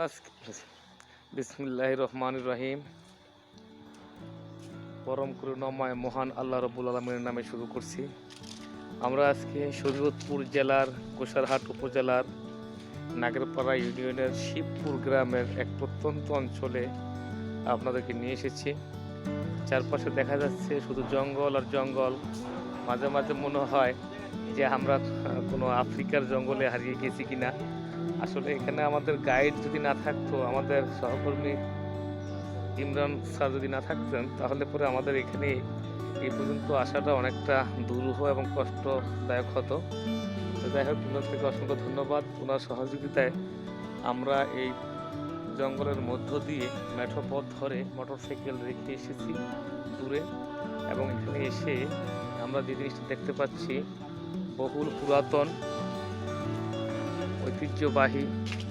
আজকে বিসমিল্লাহির রহমানির রহিম। পরম করুণাময় মহান আল্লাহ রাব্বুল আলামিনের নামে শুরু করছি। আমরা আজকে শরীয়তপুর জেলার গোসারহাট উপজেলার নাগেরপাড়া ইউনিয়নের শিবপুর গ্রামের এক প্রত্যন্ত অঞ্চলে আপনাদেরকে নিয়ে এসেছি। চারপাশে দেখা যাচ্ছে শুধু জঙ্গল আর জঙ্গল। মাঝে মাঝে মনে হয় যে আমরা কোনো আফ্রিকার জঙ্গলে হারিয়ে গেছি কিনা। আসলে এখানে আমাদের গাইড যদি না থাকতো, আমাদের সহকর্মী ইমরান স্যার যদি না থাকতেন, তাহলে পরে আমাদের এখানে এই পর্যন্ত আসাটা অনেকটা দুরূহ এবং কষ্টদায়ক হতো। তো যাই হোক, ওনার থেকে অসংখ্য ধন্যবাদ। ওনার সহযোগিতায় আমরা এই জঙ্গলের মধ্য দিয়ে মেঠো পথ ধরে মোটরসাইকেল রেখে এসেছি দূরে, এবং এখানে এসে আমরা যে জিনিসটা দেখতে পাচ্ছি, বহুল পুরাতন ঐতিহ্যবাহী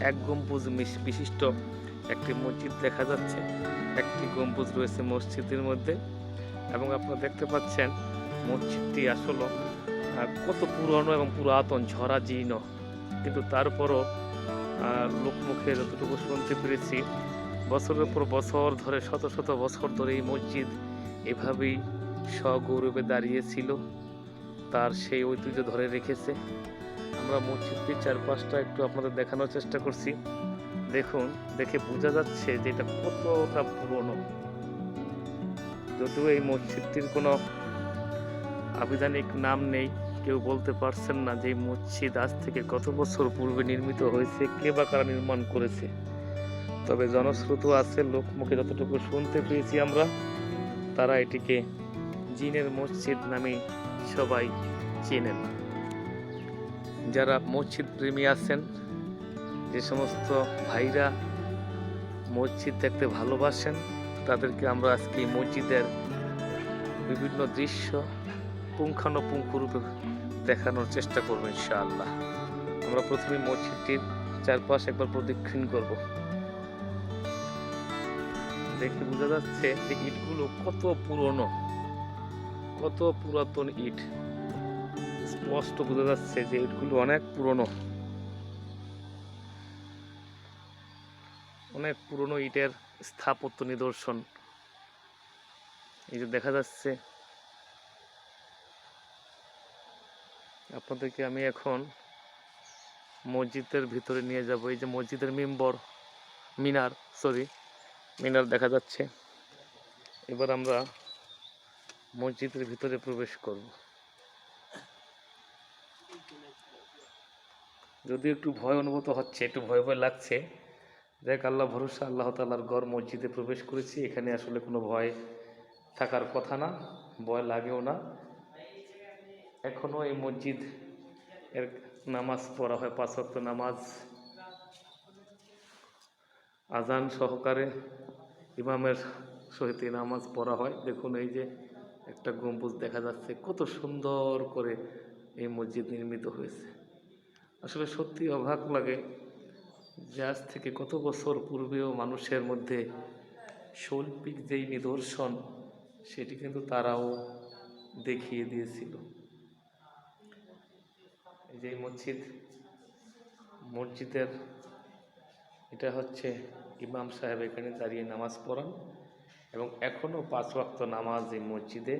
এক গম্বুজ বিশিষ্ট একটি মসজিদ দেখা যাচ্ছে। একটি গম্বুজ রয়েছে মসজিদের মধ্যে, এবং আপনারা দেখতে পাচ্ছেন মসজিদটি আসলে কত পুরনো এবং পুরাতন, ঝরা জীর্ণ, কিন্তু তারপরও লোকমুখে যতটুকু শুনতে পেরেছি, বছরের পর বছর ধরে, শত শত বছর ধরে এই মসজিদ এভাবেই সগৌরবে দাঁড়িয়েছিল, তার সেই ঐতিহ্য ধরে রেখেছে। আমরা মসজিদটির চারপাশটা একটু আপনাদের দেখানোর চেষ্টা করছি। দেখুন, দেখে বোঝা যাচ্ছে যে এটা কতটা পুরনো। যদিও এই মসজিদটির কোনো আবিধানিক নাম নেই, কেউ বলতে পারছেন না যে এই মসজিদ আজ থেকে কত বছর পূর্বে নির্মিত হয়েছে, কে বা কারা নির্মাণ করেছে। তবে জনশ্রুত আছে, লোকমুখে যতটুকু শুনতে পেয়েছি আমরা, তারা এটিকে জিনের মসজিদ নামে সবাই চেনেন। যারা মসজিদ প্রেমী আছেন, যে সমস্ত ভাইরা মসজিদ দেখতে ভালোবাসেন, তাদেরকে আমরা আজকে এই মসজিদের বিভিন্ন দৃশ্য পুঙ্খানুপুঙ্খরূপে দেখানোর চেষ্টা করব ইনশাআল্লাহ। আমরা প্রথমে মসজিদটির চারপাশ একবার প্রদক্ষিণ করব। দেখে বোঝা যাচ্ছে যে ইটগুলো কত পুরনো, কত পুরাতন ইট। স্পষ্ট বোঝা যাচ্ছে যে ইটগুলো অনেক পুরনো, অনেক পুরনো ইটের স্থাপত্য নিদর্শন এই যে দেখা যাচ্ছে। আপনাদেরকে আমি এখন মসজিদের ভিতরে নিয়ে যাব। এই যে মসজিদের মিনার দেখা যাচ্ছে। এবার আমরা মসজিদের ভিতরে প্রবেশ করব। যদিও একটু ভয় অনুভূত হচ্ছে, একটু ভয় ভয় লাগছে। দেখ, আল্লাহ ভরসা, আল্লাহ তাআলার ঘর, মসজিদে প্রবেশ করেছি। এখানে আসলে কোনো ভয় থাকার কথা না, ভয় লাগেও না। এখনো এই মসজিদ এর নামাজ পড়া হয়, 5 ওয়াক্ত নামাজ আজান সহকারে ইমামের সহিত নামাজ পড়া হয়। দেখুন, এই যে একটা গম্বুজ দেখা যাচ্ছে, কত সুন্দর করে এই মসজিদ নির্মিত হয়েছে। আসলে সত্যি অবাক লাগে যে আজ থেকে কত বছর পূর্বেও মানুষের মধ্যে শৈল্পিক যেই নিদর্শন, সেটি কিন্তু তারাও দেখিয়ে দিয়েছিল। এই যে মসজিদের এটা হচ্ছে ইমাম সাহেব এখানে দাঁড়িয়ে নামাজ পড়ান, এবং এখনও 5 ওয়াক্ত নামাজ এই মসজিদে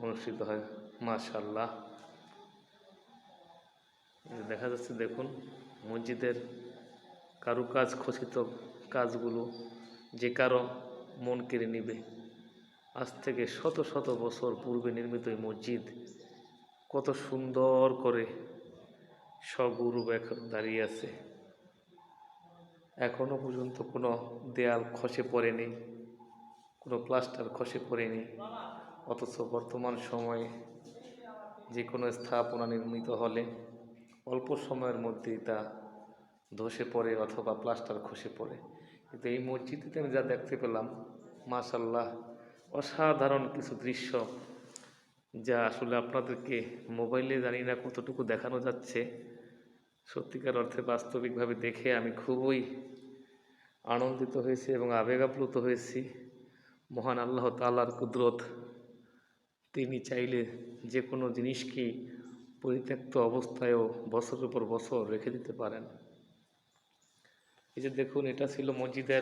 অনুষ্ঠিত হয়। মাশাআল্লাহ, দেখা যাচ্ছে। দেখুন, মসজিদের কারুকাজ, খচিত কাজগুলো যে কারো মন কেড়ে নিবে। আজ থেকে শত শত বছর পূর্বে নির্মিত এই মসজিদ কত সুন্দর করে সগৌরবে এখন দাঁড়িয়ে আছে। এখনো পর্যন্ত কোনো দেয়াল খসে পড়েনি, কোনো প্লাস্টার খসে পড়েনি। অথচ বর্তমান সময়ে যে কোনো স্থাপনা নির্মিত হলে অল্প সময়ের মধ্যেই তা ধসে পড়ে অথবা প্লাস্টার খসে পড়ে। কিন্তু এই মসজিদটিতে আমি যা দেখতে পেলাম, মাশাআল্লাহ, অসাধারণ কিছু দৃশ্য, যা আসলে আপনাদেরকে মোবাইলে জানি না কতটুকু দেখানো যাচ্ছে। সত্যিকার অর্থে বাস্তবিকভাবে দেখে আমি খুবই আনন্দিত হয়েছি এবং আবেগাপ্লুত হয়েছি। মহান আল্লাহ তাআলার কুদরত, তিনি চাইলে যে কোনো জিনিসকেই পরিত্যক্ত অবস্থায়ও বছরের পর বছর রেখে দিতে পারেন। এই যে দেখুন, এটা ছিল মসজিদের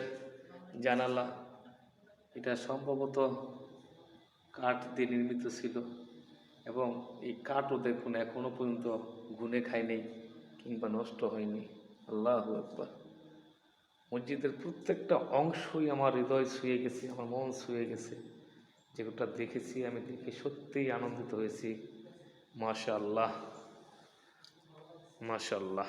জানালা। এটা সম্ভবত কাঠ দিয়ে নির্মিত ছিল, এবং এই কাঠও দেখুন এখনো পর্যন্ত ঘুনে খায়নি কিংবা নষ্ট হয়নি। আল্লাহু আকবার। মসজিদের প্রত্যেকটা অংশই আমার হৃদয় ছুঁয়ে গেছে, আমার মন ছুঁয়ে গেছে। যেটা দেখেছি, আমি দেখে সত্যিই আনন্দিত হয়েছি। মাশাআল্লাহ, মাশাআল্লাহ।